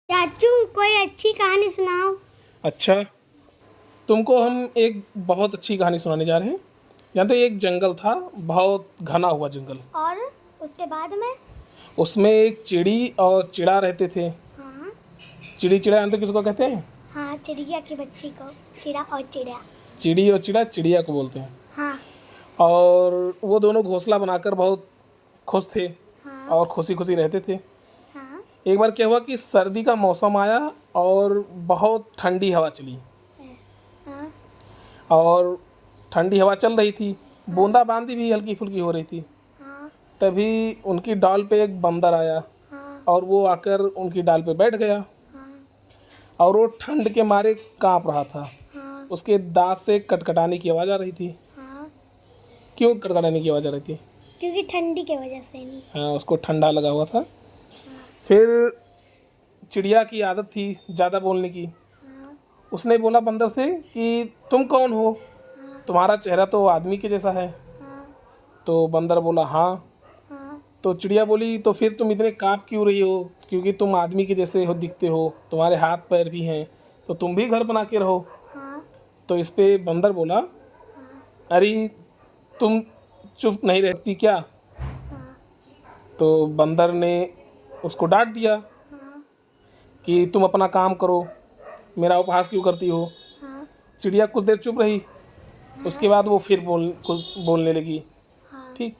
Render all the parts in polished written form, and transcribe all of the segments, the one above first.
चाचू कोई अच्छी कहानी सुनाओ। अच्छा, तुमको हम एक बहुत अच्छी कहानी सुनाने जा रहे हैं। जानते हो, एक जंगल था, बहुत घना हुआ जंगल। और उसके बाद में? उसमें एक चिड़ी और चिड़ा रहते थे। हाँ चिड़ी चिड़ा जानते हो किसको कहते हैं? हाँ, चिड़िया की बच्ची को चिड़ा और चिड़िया। चिड़ी और चिड़ा चिड़िया को बोलते हैं। हाँ और वो दोनों घोंसला बनाकर बहुत खुश थे हाँ और खुशी खुशी रहते थे। हाँ एक बार क्या हुआ कि सर्दी का मौसम आया और बहुत ठंडी हवा चली। हाँ और ठंडी हवा चल रही थी, बूंदाबांदी भी हल्की फुल्की हो रही थी। हाँ तभी उनकी डाल पे एक बंदर आया हाँ और वो आकर उनकी डाल पे बैठ गया। हाँ और वो ठंड के मारे कांप रहा था। हाँ उसके दांत से कटकटाने की आवाज़ आ रही थी। हाँ, क्यों कटकटाने की आवाज़ आ रही थी? क्योंकि ठंडी की वजह से नहीं। हाँ, उसको ठंडा लगा हुआ था। फिर चिड़िया की आदत थी ज़्यादा बोलने की। हाँ उसने बोला बंदर से कि तुम कौन हो, हाँ तुम्हारा चेहरा तो आदमी के जैसा है। हाँ तो बंदर बोला हाँ। हाँ तो चिड़िया बोली तो फिर तुम इतने कांप क्यों रही हो? क्योंकि तुम आदमी के जैसे हो, दिखते हो, तुम्हारे हाथ पैर भी हैं, तो तुम भी घर बना के रहो। हाँ तो इस पे बंदर बोला, अरे तुम चुप नहीं रहती क्या? हाँ तो बंदर ने उसको डांट दिया हाँ कि तुम अपना काम करो, मेरा उपहास क्यों करती हो। हाँ चिड़िया कुछ देर चुप रही, उसके बाद वो फिर बोलने लगी। हाँ ठीक,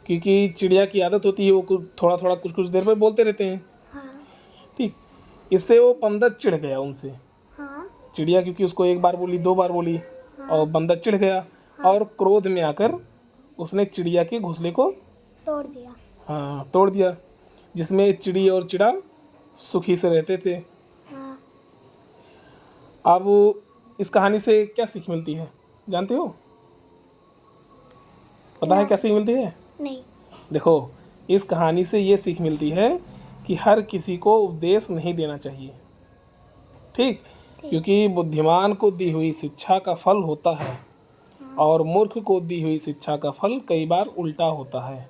क्योंकि चिड़िया की आदत होती है, वो कुछ थोड़ा थोड़ा कुछ कुछ देर में बोलते रहते हैं। हाँ ठीक, इससे वो बंदर चिढ़ गया उनसे। हाँ चिड़िया क्योंकि उसको एक बार बोली, दो बार बोली, और बंदर चिढ़ गया और क्रोध में आकर उसने चिड़िया के घोंसले को तोड़ दिया। हाँ तोड़ दिया, जिसमें चिड़ी और चिड़ा सुखी से रहते थे। हाँ अब इस कहानी से क्या सीख मिलती है जानते हो? पता है क्या सीख मिलती है? नहीं। देखो, इस कहानी से ये सीख मिलती है कि हर किसी को उपदेश नहीं देना चाहिए। ठीक, क्योंकि बुद्धिमान को दी हुई शिक्षा का फल होता है और मूर्ख को दी हुई शिक्षा का फल कई बार उल्टा होता है।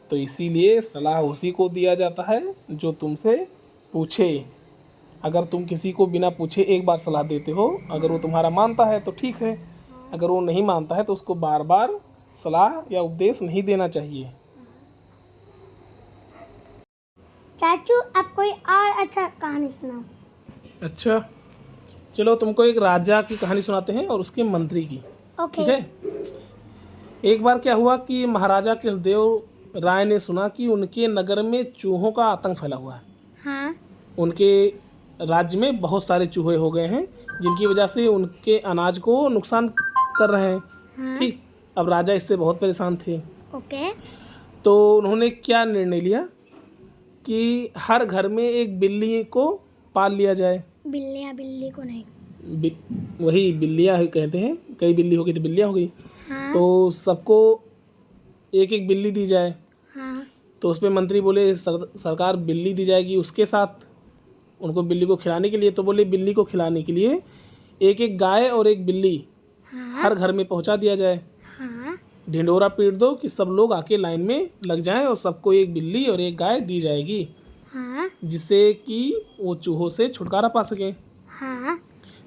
तो इसीलिए सलाह उसी को दिया जाता है जो तुमसे पूछे। अगर तुम किसी को बिना पूछे एक बार सलाह देते हो, अगर वो तुम्हारा मानता है तो ठीक है, अगर वो नहीं मानता है तो उसको बार बार सलाह या उपदेश नहीं देना चाहिए। चाचू अब कोई और अच्छा कहानी सुनाओ। अच्छा, चलो तुमको एक राजा की कहानी सुनाते हैं और उसके मंत्री की। ओके। ठीक है। एक बार क्या हुआ कि महाराजा कृष्णदेव राय ने सुना कि उनके नगर में चूहों का आतंक फैला हुआ है। हाँ उनके राज्य में बहुत सारे चूहे हो गए हैं, जिनकी वजह से उनके अनाज को नुकसान कर रहे हैं। हाँ ठीक, अब राजा इससे बहुत परेशान थे। ओके। तो उन्होंने क्या निर्णय लिया कि हर घर में एक बिल्ली को पाल लिया जाए। बिल्लियाँ बिल्ली को नहीं। वही बिल्लियाँ कहते हैं, कई बिल्ली हो गई तो बिल्लियाँ हो गई। हाँ तो सबको एक एक बिल्ली दी जाए। हाँ तो उस पर मंत्री बोले सरकार बिल्ली दी जाएगी, उसके साथ उनको बिल्ली को खिलाने के लिए। तो बोले बिल्ली को खिलाने के लिए एक एक गाय और एक बिल्ली हाँ हर घर में पहुंचा दिया जाए। हाँ ढिंडोरा पीट दो कि सब लोग आके लाइन में लग जाएं और सबको एक बिल्ली और एक गाय दी जाएगी, हाँ जिससे कि वो चूहों से छुटकारा पा सकें। हाँ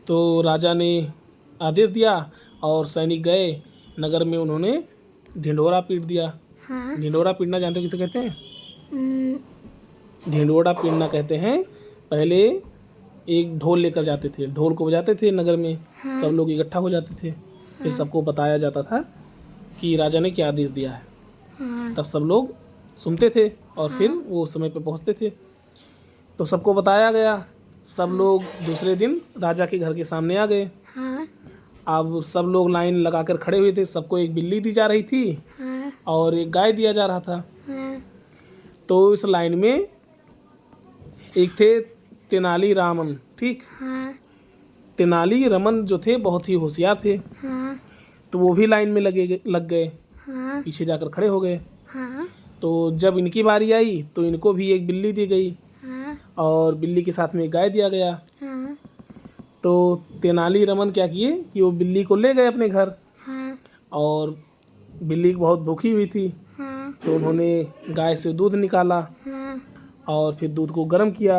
तो राजा ने आदेश दिया और सैनिक गए नगर में, उन्होंने ढिंडोरा पीट दिया। हाँ। ढिंडोरा पीटना जानते हो किसे कहते हैं? हम्म, ढिंडोरा पीटना कहते हैं, पहले एक ढोल लेकर जाते थे, ढोल को बजाते थे नगर में, सब लोग इकट्ठा हो जाते थे, फिर सबको बताया जाता था कि राजा ने क्या आदेश दिया है। हाँ तब सब लोग सुनते थे और फिर वो समय पे पहुंचते थे। तो सबको बताया गया, सब लोग दूसरे दिन राजा के घर के सामने आ गए। हाँ अब सब लोग लाइन लगाकर खड़े हुए थे, सबको एक बिल्ली दी जा रही थी हाँ और एक गाय दिया जा रहा था। हाँ तो इस लाइन में एक थे तेनाली रामन। ठीक, हाँ तेनाली रमन जो थे बहुत ही होशियार थे। हाँ तो वो भी लाइन में लग गए, हाँ पीछे जाकर खड़े हो गए। हाँ तो जब इनकी बारी आई तो इनको भी एक बिल्ली दी गई हाँ और बिल्ली के साथ में एक गाय दिया गया। हाँ तो तेनाली रमन क्या किए कि वो बिल्ली को ले गए अपने घर, हाँ और बिल्ली बहुत भूखी हुई थी। हाँ तो उन्होंने गाय से दूध निकाला हाँ और फिर दूध को गर्म किया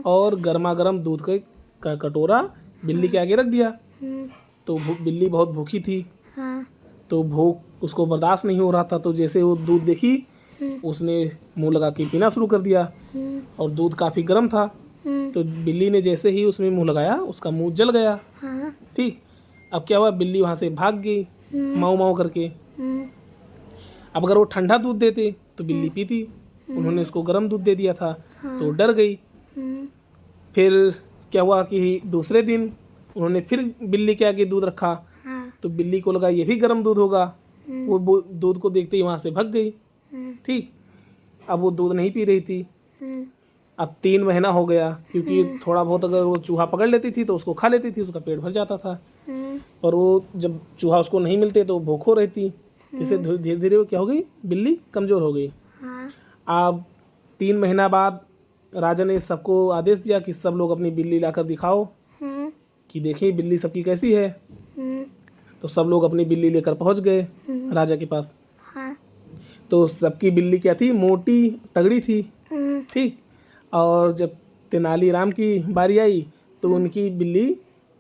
और गर्मा गर्म दूध का कटोरा बिल्ली के आगे रख दिया। तो बिल्ली बहुत भूखी थी, हाँ। तो भूख उसको बर्दाश्त नहीं हो रहा था, तो जैसे वो दूध देखी उसने मुंह लगा के पीना शुरू कर दिया। और दूध काफ़ी गर्म था, तो बिल्ली ने जैसे ही उसमें मुंह लगाया उसका मुंह जल गया। हाँ। ठीक, अब क्या हुआ, बिल्ली वहाँ से भाग गई माऊ माऊ करके। अब अगर वो ठंडा दूध देते तो बिल्ली पीती, उन्होंने इसको गर्म दूध दे दिया था, तो डर गई। फिर क्या हुआ कि दूसरे दिन उन्होंने फिर बिल्ली के आगे दूध रखा, तो बिल्ली को लगा ये भी गर्म दूध होगा, वो दूध को देखते ही वहाँ से भाग गई। ठीक, अब वो दूध नहीं पी रही थी। अब 3 महीना हो गया, क्योंकि थोड़ा बहुत अगर वो चूहा पकड़ लेती थी तो उसको खा लेती थी, उसका पेट भर जाता था। और वो जब चूहा उसको नहीं मिलते तो भूखो रहती, जिससे धीरे धीरे वो क्या हो गई, बिल्ली कमज़ोर हो गई। अब 3 महीना बाद राजा ने सबको आदेश दिया कि सब लोग अपनी बिल्ली लाकर दिखाओ कि देखिए बिल्ली सबकी कैसी है। तो सब लोग अपनी बिल्ली लेकर पहुंच गए राजा के पास। तो सबकी बिल्ली क्या थी, मोटी तगड़ी थी। ठीक, और जब तेनालीराम की बारी आई तो उनकी बिल्ली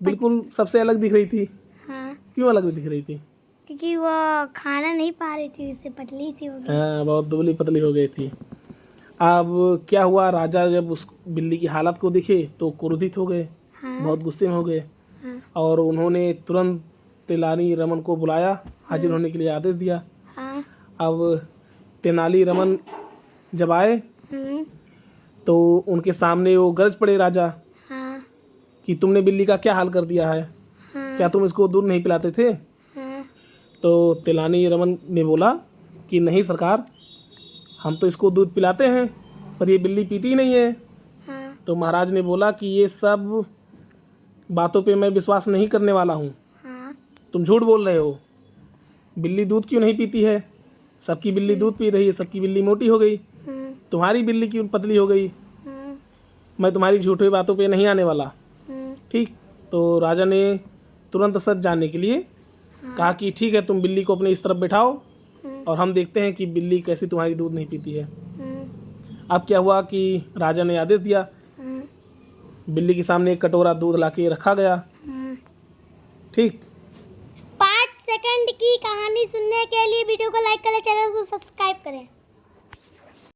बिल्कुल सबसे अलग दिख रही थी। क्यों अलग दिख रही थी? क्योंकि वो खाना नहीं पा रही थी, उससे पतली थी वो। हाँ, बहुत दुबली पतली हो गई थी। अब क्या हुआ, राजा जब उस बिल्ली की हालत को देखे तो क्रोधित हो गए, बहुत गुस्से में हो गए। और उन्होंने तुरंत तेनालीरामन को बुलाया, हाजिर होने के लिए आदेश दिया। अब तेनालीरामन जब आए तो उनके सामने वो गरज पड़े राजा कि तुमने बिल्ली का क्या हाल कर दिया है, क्या तुम इसको दूध नहीं पिलाते थे? तो तेनालीरामन ने बोला कि नहीं सरकार, हम तो इसको दूध पिलाते हैं पर ये बिल्ली पीती ही नहीं है। तो महाराज ने बोला कि ये सब बातों पे मैं विश्वास नहीं करने वाला हूँ, तुम झूठ बोल रहे हो। बिल्ली दूध क्यों नहीं पीती है? सबकी बिल्ली दूध पी रही है, सबकी बिल्ली मोटी हो गई, तुम्हारी बिल्ली क्यों पतली हो गई? मैं तुम्हारी झूठी बातों पे नहीं आने वाला। ठीक, तो राजा ने तुरंत सच जानने के लिए कहा कि ठीक है, तुम बिल्ली को अपने इस तरफ बैठाओ और हम देखते हैं कि बिल्ली कैसी तुम्हारी दूध नहीं पीती है। अब क्या हुआ कि राजा ने आदेश दिया, बिल्ली के सामने एक कटोरा दूध लाके रखा गया। ठीक, 5 सेकंड की कहानी सुनने के लिए वीडियो को लाइक करें, चैनल को सब्सक्राइब करें।